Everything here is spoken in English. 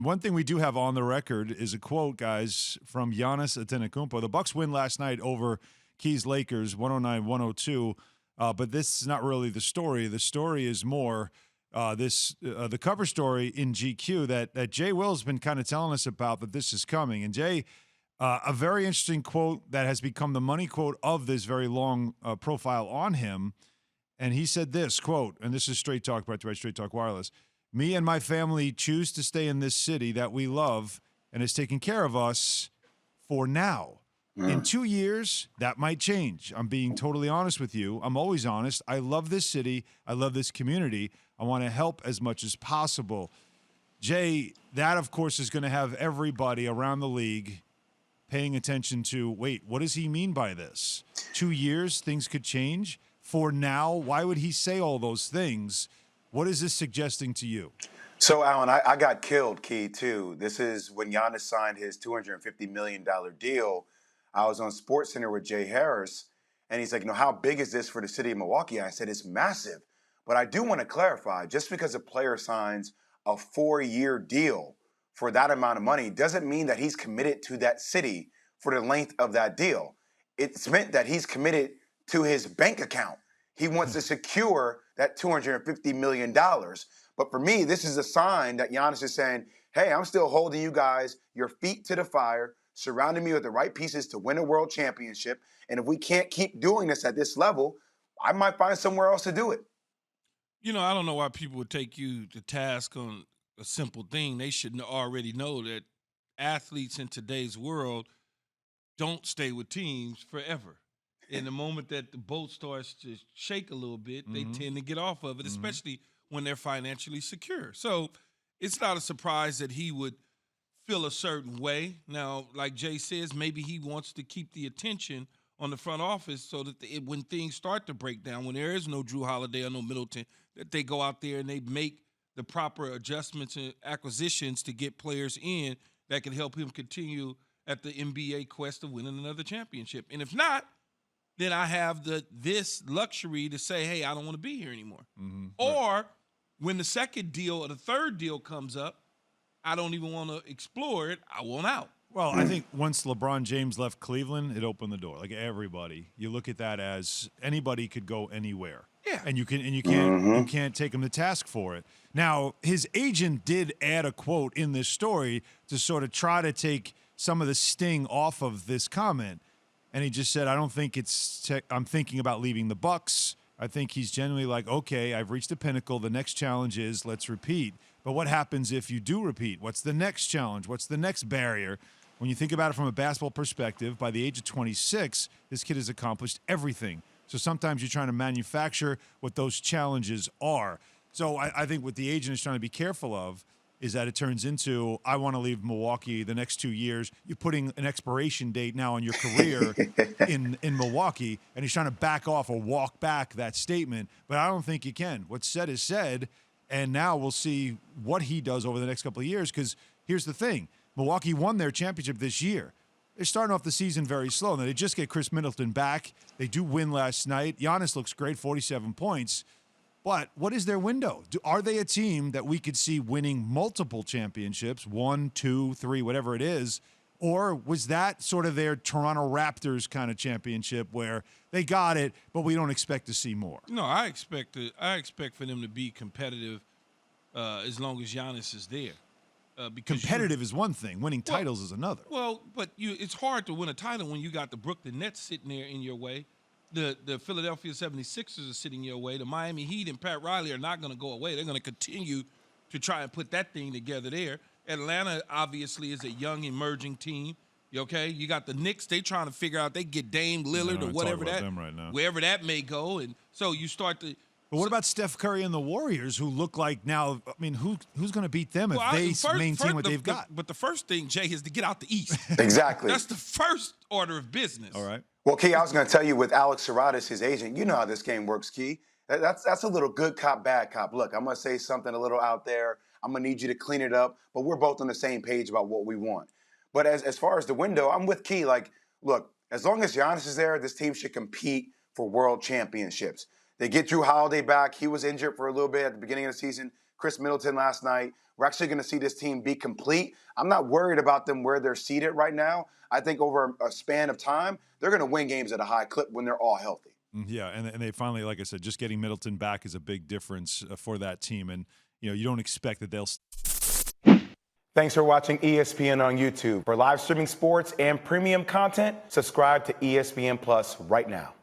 One thing we do have on the record is a quote, guys, from Giannis Antetokounmpo. The Bucks win last night over Keys Lakers, 109-102. But this is not really the story. The story is more the cover story in GQ that Jay Will's been kind of telling us about, that this is coming. And Jay, a very interesting quote that has become the money quote of this very long profile on him. And he said this, quote, and this is Straight Talk, brought to you by Straight Talk Wireless. Me and my family choose to stay in this city that we love and is taking care of us for now. In 2 years, that might change. I'm being totally honest with you. I'm always honest. I love this city. I love this community. I want to help as much as possible. Jay, that, of course, is going to have everybody around the league paying attention to, wait, what does he mean by this? 2 years, things could change. For now, why would he say all those things? What is this suggesting to you? So, Alan, I got killed, Key, too. This is when Giannis signed his $250 million deal. I was on SportsCenter with Jay Harris, and he's like, how big is this for the city of Milwaukee? I said, it's massive. But I do want to clarify, just because a player signs a 4-year deal for that amount of money doesn't mean that he's committed to that city for the length of that deal. It's meant that he's committed to his bank account. He wants to secure that $250 million. But for me, this is a sign that Giannis is saying, hey, I'm still holding you guys, your feet to the fire, surrounding me with the right pieces to win a world championship. And if we can't keep doing this at this level, I might find somewhere else to do it. I don't know why people would take you to task on a simple thing. They should already know that athletes in today's world don't stay with teams forever. In the moment that the boat starts to shake a little bit, they tend to get off of it, especially when they're financially secure. So it's not a surprise that he would feel a certain way. Now, like Jay says, maybe he wants to keep the attention on the front office so that when things start to break down, when there is no Drew Holiday or no Middleton, that they go out there and they make the proper adjustments and acquisitions to get players in that can help him continue at the NBA quest of winning another championship. And if not, then I have this luxury to say, hey, I don't want to be here anymore. Or when the second deal or the third deal comes up, I don't even want to explore it. I want out. Well, I think once LeBron James left Cleveland, it opened the door. Like everybody, you look at that as anybody could go anywhere. Yeah. And you can't take him to task for it. Now, his agent did add a quote in this story to sort of try to take some of the sting off of this comment. And he just said, I don't think I'm thinking about leaving the Bucks. I think he's genuinely like, okay, I've reached the pinnacle. The next challenge is let's repeat. But what happens if you do repeat? What's the next challenge? What's the next barrier? When you think about it from a basketball perspective, by the age of 26, this kid has accomplished everything. So sometimes you're trying to manufacture what those challenges are. So I think what the agent is trying to be careful of is that it turns into, I want to leave Milwaukee the next 2 years. You're putting an expiration date now on your career in Milwaukee, and he's trying to back off or walk back that statement. But I don't think you can. What's said is said, and now we'll see what he does over the next couple of years, because here's the thing. Milwaukee won their championship this year. They're starting off the season very slow. Now, they just get Chris Middleton back. They do win last night. Giannis looks great, 47 points. But what is their window? Are they a team that we could see winning multiple championships, 1, 2, 3, whatever it is? Or was that sort of their Toronto Raptors kind of championship where they got it, but we don't expect to see more? No, I expect for them to be competitive as long as Giannis is there. Competitive is one thing. Winning titles is another. Well, but it's hard to win a title when you got the Brooklyn Nets sitting there in your way. The Philadelphia 76ers are sitting your way. The Miami Heat and Pat Riley are not going to go away. They're going to continue to try and put that thing together there. Atlanta, obviously, is a young, emerging team. Okay? You got the Knicks. They trying to figure out they get Dame Lillard or whatever wherever that may go. And so you start to – But what about Steph Curry and the Warriors, who look like now, I mean, who's going to beat them if they maintain what they've got? But the first thing, Jay, is to get out the East. Exactly. That's the first order of business. All right. Well, Key, I was going to tell you with Alex Serratis, his agent, you know how this game works, Key. That's a little good cop, bad cop. Look, I'm going to say something a little out there. I'm going to need you to clean it up. But we're both on the same page about what we want. But as far as the window, I'm with Key. Like, look, as long as Giannis is there, this team should compete for world championships. They get Drew Holiday back. He was injured for a little bit at the beginning of the season. Chris Middleton last night. We're actually going to see this team be complete. I'm not worried about them where they're seated right now. I think over a span of time, they're going to win games at a high clip when they're all healthy. Yeah, and they finally, like I said, just getting Middleton back is a big difference for that team. And, you don't expect that they'll. Thanks for watching ESPN on YouTube. For live streaming sports and premium content, subscribe to ESPN Plus right now.